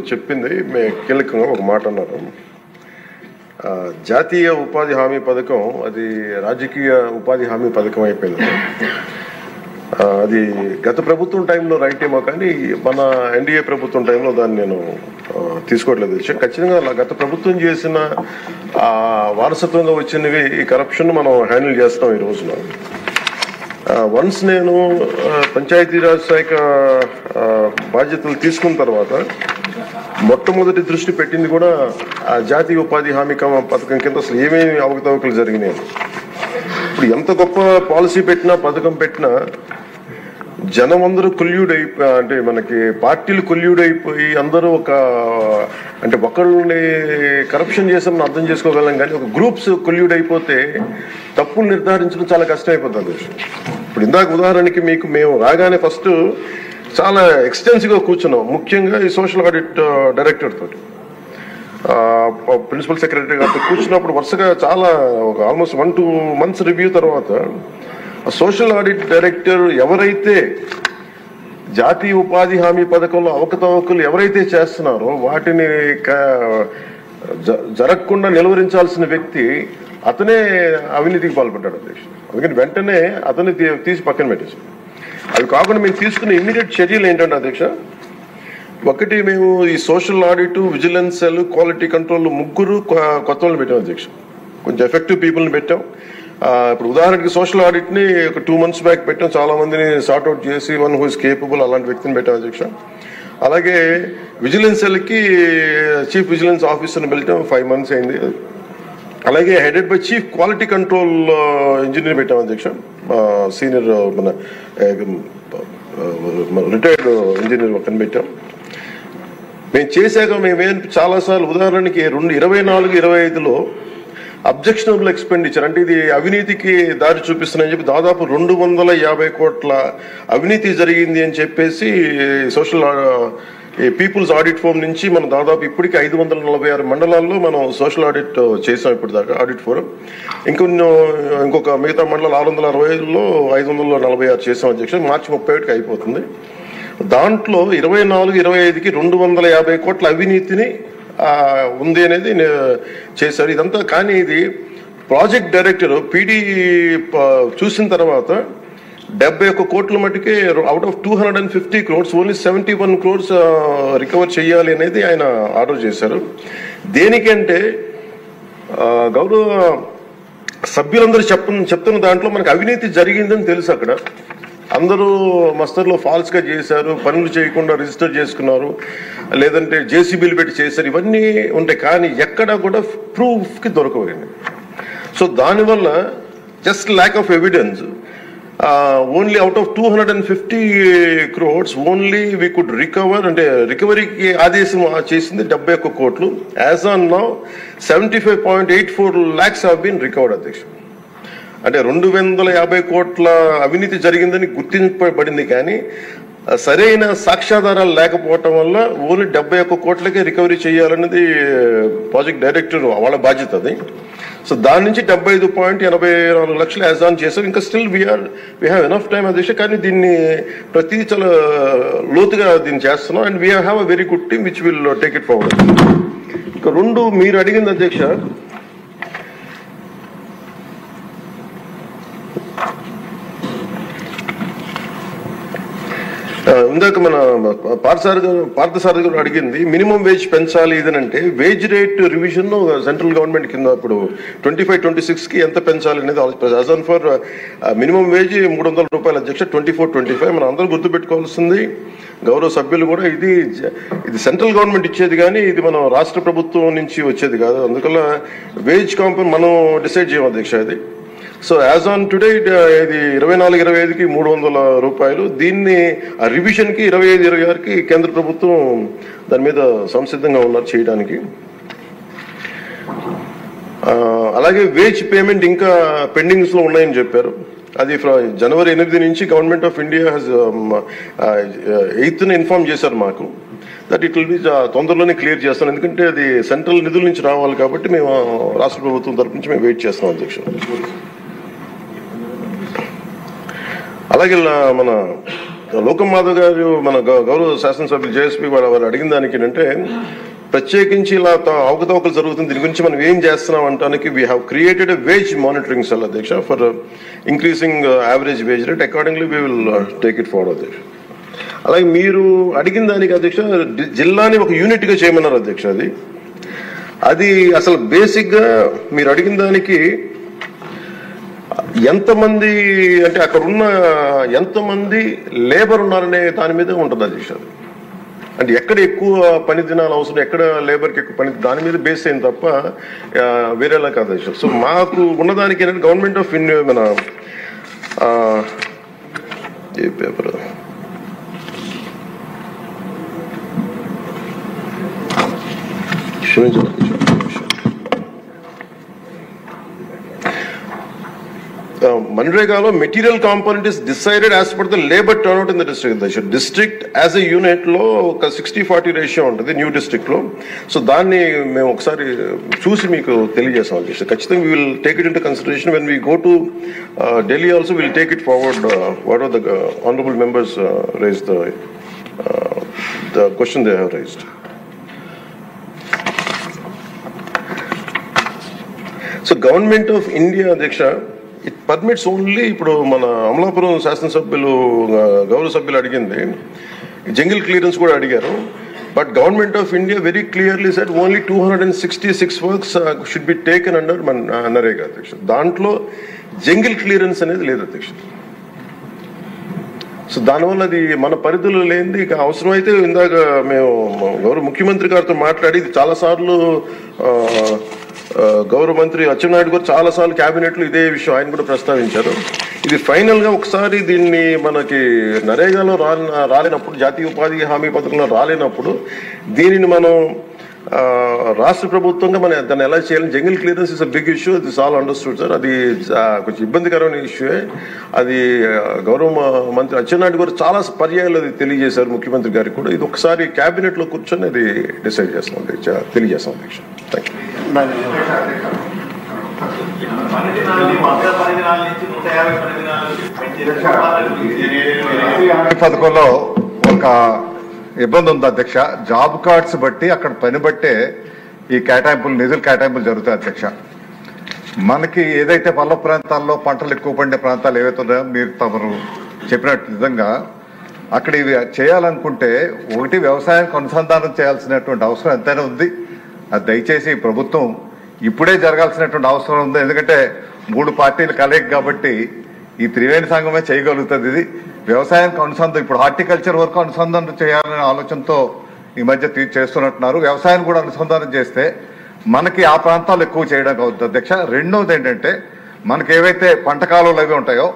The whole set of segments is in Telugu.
చెప్పింది కీలకంగా ఒక మాట అన్నారు. జాతీయ ఉపాధి హామీ పథకం అది రాజకీయ ఉపాధి హామీ పథకం అయిపోయింది. అది గత ప్రభుత్వం టైంలో రైట్ ఏమో కానీ మన ఎన్డీఏ ప్రభుత్వం టైంలో దాన్ని నేను తీసుకోవట్లేదు. ఖచ్చితంగా గత ప్రభుత్వం చేసిన వారసత్వంగా వచ్చినవి ఈ కరప్షన్ మనం హ్యాండిల్ చేస్తాం ఈ రోజున. వన్స్ నేను పంచాయతీరాజ్ శాఖ బాధ్యతలు తీసుకున్న తర్వాత మొట్టమొదటి దృష్టి పెట్టింది కూడా జాతీయ ఉపాధి హామీ పథకం కింద అసలు ఏమేమి అవకతవకలు జరిగినాయి. ఇప్పుడు ఎంత గొప్ప పాలసీ పెట్టినా పథకం పెట్టినా జనం అందరూ అంటే మనకి పార్టీలు కొల్యూడైపోయి అందరూ అంటే ఒకళ్ళని కరప్షన్ చేసామని అర్థం చేసుకోగలం కానీ ఒక గ్రూప్స్ కొల్యూడైపోతే తప్పులు నిర్ధారించడం చాలా కష్టమైపోతుంది. ఇప్పుడు ఇందాక ఉదాహరణకి మేము రాగానే ఫస్ట్ చాలా ఎక్స్టెన్సివ్గా కూర్చున్నాం. ముఖ్యంగా ఈ సోషల్ ఆడిట్ డైరెక్టర్ తోటి ప్రిన్సిపల్ సెక్రటరీ గారితో కూర్చున్నప్పుడు వరుసగా చాలా ఆల్మోస్ట్ 1-2 months రివ్యూ తర్వాత సోషల్ ఆడిట్ డైరెక్టర్ ఎవరైతే జాతీయ ఉపాధి హామీ పథకంలో అవకతవకలు ఎవరైతే చేస్తున్నారో వాటిని జరగకుండా నిలువరించాల్సిన వ్యక్తి అతనే అవినీతికి పాల్పడ్డాడు అధ్యక్షుడు. అందుకని వెంటనే అతన్ని తీసి పక్కన పెట్టేసి అవి కాకుండా మేము తీసుకున్న ఇమ్మీడియట్ చర్యలు ఏంటంటే అధ్యక్ష, ఒకటి మేము ఈ social audit, vigilance cell, quality control 3 కొత్త వాళ్ళని పెట్టాం అధ్యక్ష. కొంచెం ఎఫెక్టివ్ పీపుల్ని పెట్టాం. ఇప్పుడు ఉదాహరణకి సోషల్ ఆడిట్ ని ఒక 2 months బ్యాక్ పెట్టాం. చాలా మందిని సార్ట్అవుట్ చేసి వన్ హూ ఇస్ కేపబుల్ అలాంటి వ్యక్తిని పెట్టాం అధ్యక్ష. అలాగే విజిలెన్స్ సెల్ కి చీఫ్ విజిలెన్స్ ఆఫీసర్ని పెట్టాం. 5 months అయింది. అలాగే headed by chief quality control engineer పెట్టాం అధ్యక్ష. సీనియర్ మన రిటైర్డ్ ఇంజనీర్ ఒకరిని పెట్టాం. మేము చేశాక మేమేం చాలాసార్లు ఉదాహరణకి 2024-25లో అబ్జెక్షనబుల్ ఎక్స్పెండిచర్ అంటే ఇది అవినీతికి దారి చూపిస్తున్నాయని చెప్పి దాదాపు 250 కోట్ల అవినీతి జరిగింది అని చెప్పేసి సోషల్ పీపుల్స్ ఆడిట్ ఫోరం నుంచి మనం దాదాపు ఇప్పటికీ 546 మండలాల్లో మనం సోషల్ ఆడిట్ చేసాం. ఇప్పుడు దాకా ఆడిట్ ఫోరం ఇంకొక మిగతా మండలాలు 665లో 546 చేసాం అధ్యక్ష. మార్చి 31కి అయిపోతుంది. దాంట్లో 24-25కి 250 కోట్ల అవినీతిని ఉంది అనేది చేశారు. ఇదంతా కానీ ఇది ప్రాజెక్ట్ డైరెక్టర్ పీడీ చూసిన తర్వాత 71 కోట్ల మటుకే out of 250 crores only 71 crores recover చేయాలి అనేది ఆయన ఆర్డర్ చేశారు. దేనికంటే గౌరవ సభ్యులందరూ చెప్తున్న దాంట్లో మనకు అవినీతి జరిగిందని తెలుసు. అక్కడ అందరూ మస్తర్లో ఫాల్స్ గా చేశారు, పనులు చేయకుండా రిజిస్టర్ చేసుకున్నారు, లేదంటే జేసీబీలు పెట్టి చేశారు, ఇవన్నీ ఉంటాయి. కానీ ఎక్కడ కూడా ప్రూఫ్ కి దొరకవండి. సో దానివల్ల just lack of evidence only out of 250 crores only we could recover. అంటే రికవరీకి ఆదేశం చేసింది 71 కోట్లు. As on now 75.84 lakhs have been recovered అధ్యక్ష. అంటే 250 కోట్ల అవినీతి జరిగిందని గుర్తింపబడింది కానీ సరైన సాక్ష్యాధారాలు లేకపోవటం వల్ల ఓన్లీ 71 కోట్లకే రికవరీ చేయాలన్నది ప్రాజెక్ట్ డైరెక్టర్ వాళ్ళ బాధ్యత అది. సో దాని నుంచి 75.84 లక్షలు యాజ్ ఆన్ చేశారు. ఇంకా still we have enough time అధ్యక్ష. కానీ దీన్ని ప్రతి చాలా లోతుగా దీన్ని చేస్తున్నాం. And we have a very good team which will take it forward. ఇంకా 2 మీరు అడిగింది అధ్యక్ష, ఇందాక మన పార్థసారథి గారు అడిగింది మినిమం వేజ్ పెంచాలి ఇదనంటే wage rate revision central government కింద ఇప్పుడు 25-26కి ఎంత పెంచాలి అనేది ఆలోచన. ఫర్ మినిమం వేజ్ 300 రూపాయలు అధ్యక్ష. 24-25 మనం అందరూ గుర్తుపెట్టుకోవాల్సింది గౌరవ సభ్యులు కూడా ఇది సెంట్రల్ గవర్నమెంట్ ఇచ్చేది కానీ ఇది మనం రాష్ట్ర ప్రభుత్వం నుంచి వచ్చేది కాదు. అందువల్ల వేజ్ కాంపౌండ్ మనం డిసైడ్ చేయం అధ్యక్ష ఇది. సో యాజ్ ఆన్ టుడే ఇది 24-25కి 300 రూపాయలు. దీన్ని ఆ రివిజన్ కి 25-26కి కేంద్ర ప్రభుత్వం దాని మీద సంసిద్ధంగా ఉన్నారు చేయడానికి. అలాగే వేజ్ పేమెంట్ ఇంకా పెండింగ్స్ లో ఉన్నాయని చెప్పారు. అది January 8 నుంచి government of India 8th inform చేశారు మాకు దట్ ఇట్ విల్ బి తొందరలోనే క్లియర్ చేస్తాం. ఎందుకంటే అది సెంట్రల్ నిధుల నుంచి రావాలి కాబట్టి మేము రాష్ట్ర ప్రభుత్వం తరపు నుంచి మేము వెయిట్ చేస్తాం అధ్యక్షుడు. అలాగే మన లోకం మాధవ్ గారు మన గౌరవ శాసనసభ్యులు జేఎస్పీ వారు అడిగిన దానికి ఏంటంటే ప్రత్యేకించి ఇలా అవకతవకలు జరుగుతుంది, దీని గురించి మనం ఏం చేస్తున్నాం అంటానికి we have created a wage monitoring cell అధ్యక్ష for increasing average wage rate. Accordingly we will take it forward అధ్యక్ష. అలాగే మీరు అడిగిన దానికి అధ్యక్ష జిల్లాని ఒక యూనిట్ గా చేయమన్నారు అధ్యక్ష. అది అసలు బేసిక్ గా మీరు అడిగిన దానికి ఎంతమంది అంటే అక్కడ ఉన్న ఎంతమంది లేబర్ ఉన్నారనే దాని మీద ఉంటుంది అధ్యక్ష. అంటే ఎక్కడ ఎక్కువ పని దినాలు అవసరం, ఎక్కడ లేబర్కి ఎక్కువ పని, దాని మీద బేస్ అయింది తప్ప వేరేలా కాదు అధ్యక్ష. సో మాకు ఉన్నదానికి ఏంటంటే గవర్నమెంట్ ఆఫ్ ఇండియా మన ఏ పేపర్ మన్రేగాలో material component is decided as per the labour turnout in the district. District as a unit లో ఒక 60-40 రేషియో ఉంటుంది న్యూ డిస్ట్రిక్ట్ లో. సో దాన్ని మేము ఒకసారి చూసి మీకు తెలియజేస్తాం అధ్యక్ష. ఖచ్చితంగా we will take it into consideration when we go to Delhi also will take it forward what are the honourable members raise the question they have raised. So government of India అధ్యక్ష ఇట్ పర్మిట్స్ ఓన్లీ, ఇప్పుడు మన అమలాపురం శాసనసభ్యులు గౌరవ సభ్యులు అడిగింది జంగిల్ క్లియరెన్స్ కూడా అడిగారు. But government of India very clearly said only 266 works should be taken under NREGA అధ్యక్ష. దాంట్లో జంగిల్ క్లియరెన్స్ అనేది లేదు అధ్యక్ష. సో దానివల్ల అది మన పరిధిలో లేనిది. ఇక అవసరమైతే ఇందాక మేము గౌరవ ముఖ్యమంత్రి గారితో మాట్లాడి ఇది చాలాసార్లు గౌరవ మంత్రి అచ్చెన్నాయుడు గారు చాలాసార్లు క్యాబినెట్లో ఇదే విషయం ఆయన కూడా ప్రస్తావించారు. ఇది ఫైనల్ గా ఒకసారి దీన్ని మనకి నరేగాలో రాలేనప్పుడు, జాతీయ ఉపాధి హామీ పథకంలో రాలేనప్పుడు దీనిని మనం రాష్ట్ర ప్రభుత్వంగా మనం దాన్ని ఎలా చేయాలి. Jungle clearance is a big issue, this all understood sir. అది కొంచెం ఇబ్బందికరమైన ఇష్యూయే. అది గౌరవ మంత్రి అచ్చెన్నాయుడు గారు చాలా పర్యాయాలు అది తెలియజేశారు ముఖ్యమంత్రి గారికి కూడా. ఇది ఒకసారి క్యాబినెట్ లో కూర్చొని అది డిసైడ్ చేస్తాం, తెలియజేస్తాం అధ్యక్ష. Thank you. పథకంలో ఒక ఇబ్బంది ఉంది అధ్యక్ష. జాబ్ కార్డ్స్ బట్టి అక్కడ పని బట్టే ఈ కేటాయింపులు, నిధుల కేటాయింపులు జరుగుతాయి అధ్యక్ష. మనకి ఏదైతే పల్లె ప్రాంతాల్లో పంటలు ఎక్కువ పండే ప్రాంతాలు ఏవైతే ఉన్నాయో మీరు తమరు చెప్పినట్టు నిజంగా అక్కడ ఇవి చేయాలనుకుంటే ఒకటి వ్యవసాయానికి అనుసంధానం చేయాల్సినటువంటి అవసరం ఎంతైనా ఉంది. అది దయచేసి ప్రభుత్వం ఇప్పుడే జరగాల్సినటువంటి అవసరం ఉంది. ఎందుకంటే 3 పార్టీలు కలయిక కాబట్టి ఈ త్రివేణి సంఘమే చేయగలుగుతుంది. ఇది వ్యవసాయానికి అనుసంధానం, ఇప్పుడు హార్టికల్చర్ వరకు అనుసంధానం చేయాలనే ఆలోచనతో ఈ మధ్య చేస్తున్నట్టున్నారు. వ్యవసాయాన్ని కూడా అనుసంధానం చేస్తే మనకి ఆ ప్రాంతాలు ఎక్కువ చేయడానికి అవుతుంది అధ్యక్ష. రెండోది ఏంటంటే మనకి ఏవైతే పంట కాలువలు అవి ఉంటాయో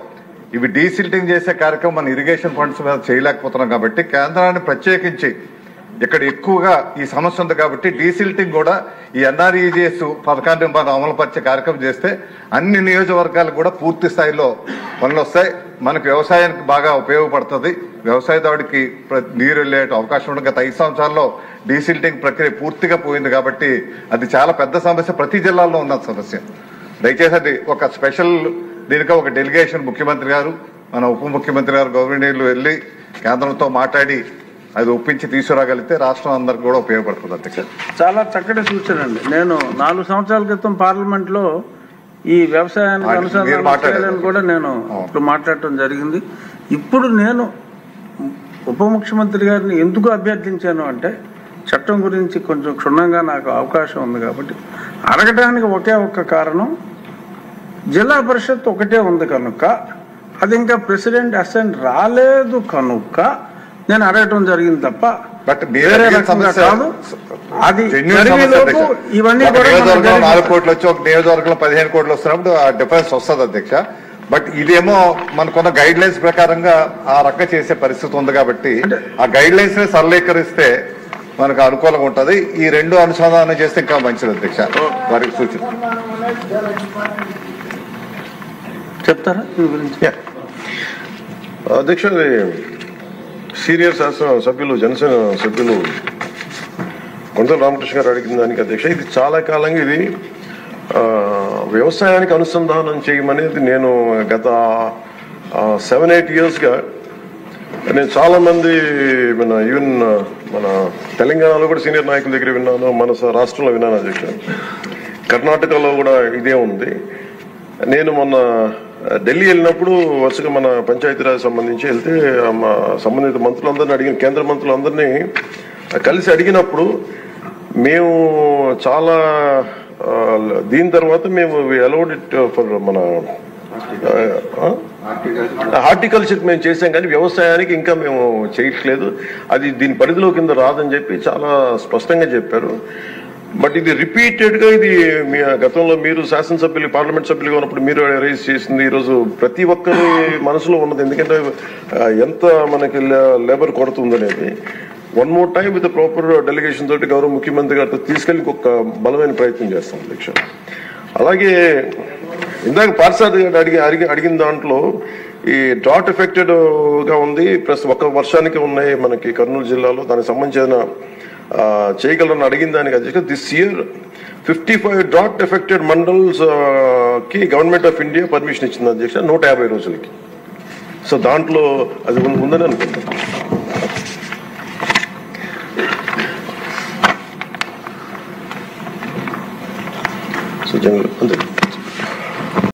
ఇవి డీసిల్టింగ్ చేసే కార్యక్రమం మన ఇరిగేషన్ ఫండ్స్ మీద చేయలేకపోతున్నాం కాబట్టి కేంద్రాన్ని ప్రత్యేకించి ఇక్కడ ఎక్కువగా ఈ సమస్య ఉంది కాబట్టి డీసిల్టింగ్ కూడా ఈ ఎన్ఆర్ఈజీఎస్ పథకాన్ని మనం అమలుపరిచే కార్యక్రమం చేస్తే అన్ని నియోజకవర్గాలకు కూడా పూర్తి స్థాయిలో పనులు వస్తాయి. మనకు వ్యవసాయానికి బాగా ఉపయోగపడుతుంది. వ్యవసాయదారుడికి నీరు వెళ్లే అవకాశం ఉండదు. గత 5 సంవత్సరాల్లో డీసిల్టింగ్ ప్రక్రియ పూర్తిగా పోయింది కాబట్టి అది చాలా పెద్ద సమస్య, ప్రతి జిల్లాలో ఉన్న సమస్య. దయచేసి అది ఒక స్పెషల్ దీనికి ఒక డెలిగేషన్ ముఖ్యమంత్రి గారు, మన ఉప ముఖ్యమంత్రి గారు గవర్నర్లు వెళ్లి కేంద్రంతో మాట్లాడి అది ఒప్పించి తీసుకురాగలిగితే రాష్ట్రం అందరికి కూడా ఉపయోగపడుతుంది అధ్యక్ష. చాలా చక్కటి సూచన అండి. నేను 4 సంవత్సరాల క్రితం పార్లమెంట్ లో ఈ వ్యవసాయానికి అనుసంధానం కూడా నేను ఇప్పుడు మాట్లాడటం జరిగింది. ఇప్పుడు నేను ఉప ముఖ్యమంత్రి గారిని ఎందుకు అభ్యర్థించాను అంటే చట్టం గురించి కొంచెం క్షుణ్ణంగా నాకు అవకాశం ఉంది కాబట్టి అడగడానికి ఒకే ఒక్క కారణం, జిల్లా పరిషత్ ఒకటే ఉంది కనుక, అది ఇంకా ప్రెసిడెంట్ అసెంట్ రాలేదు కనుక నేను అడగటం జరిగింది తప్ప వేరే రకంగా కాదు. అది ఇవన్నీ 4 కోట్లు వచ్చి ఒక నియోజకవర్గంలో 15 కోట్లు వస్తున్నప్పుడు ఆ డిఫరెన్స్ వస్తుంది అధ్యక్ష. బట్ ఇదేమో మనకున్న గైడ్ లైన్స్ ప్రకారంగా ఆ రకంగా చేసే పరిస్థితి ఉంది కాబట్టి ఆ గైడ్ లైన్స్ ని సరళీకరిస్తే మనకు అనుకూలంగా ఉంటుంది. ఈ 2 అనుసంధానం చేస్తే ఇంకా మంచిది అధ్యక్ష. వారికి సూచన చెప్తారా అధ్యక్ష? సీనియర్ శాసన సభ్యులు జనసేన సభ్యులు కొండల రామకృష్ణ గారు అడిగిన దానికి అధ్యక్ష, ఇది చాలా కాలంగా ఇది వ్యవసాయానికి అనుసంధానం చేయమనేది నేను గత 7-8 yearsగా నేను చాలా మంది ఈవెన్ మన తెలంగాణలో కూడా సీనియర్ నాయకుల దగ్గర విన్నాను, మన రాష్ట్రంలో విన్నాను అధ్యక్ష. కర్ణాటకలో కూడా ఇదే ఉంది. నేను మొన్న ఢిల్లీ వెళ్ళినప్పుడు వరుసగా మన పంచాయతీరాజ్ సంబంధించి వెళ్తే మా సంబంధిత మంత్రులందరినీ అడిగిన, కేంద్ర మంత్రులందరినీ కలిసి అడిగినప్పుడు మేము చాలా దీని తర్వాత మేము అలౌడ్ ఇట్ ఫర్ మన హార్టికల్చర్ మేము చేసాం, కానీ వ్యవసాయానికి ఇంకా మేము చేయట్లేదు, అది దీని పరిధిలో కింద రాదని చెప్పి చాలా స్పష్టంగా చెప్పారు. బట్ ఇది రిపీటెడ్ గా ఇది గతంలో మీరు శాసనసభ్యులు, పార్లమెంట్ సభ్యులుగా ఉన్నప్పుడు మీరు రైజ్ చేసింది ఈరోజు ప్రతి ఒక్కరి మనసులో ఉన్నది. ఎందుకంటే ఎంత మనకి లేబర్ కొరత ఉందనేది. One more time with proper delegation తోటి గౌరవ ముఖ్యమంత్రి గారితో తీసుకెళ్లి ఇంకొక బలమైన ప్రయత్నం చేస్తాం అధ్యక్ష. అలాగే ఇందాక పార్సాద్ గారు అడిగిన దాంట్లో ఈ డ్రాట్ ఎఫెక్టెడ్ గా ఉంది, ప్లస్ ఒక వర్షానికి ఉన్నాయి మనకి కర్నూలు జిల్లాలో, దానికి సంబంధించిన చేయగలరని అడిగిన దానికి అధ్యక్ష, this year 55 drought affected mandals కి గవర్నమెంట్ ఆఫ్ ఇండియా పర్మిషన్ ఇచ్చింది అధ్యక్ష 150 రోజులకి. సో దాంట్లో అది ఉందని అనుకుంటాను. సో జనరల్ అంతే.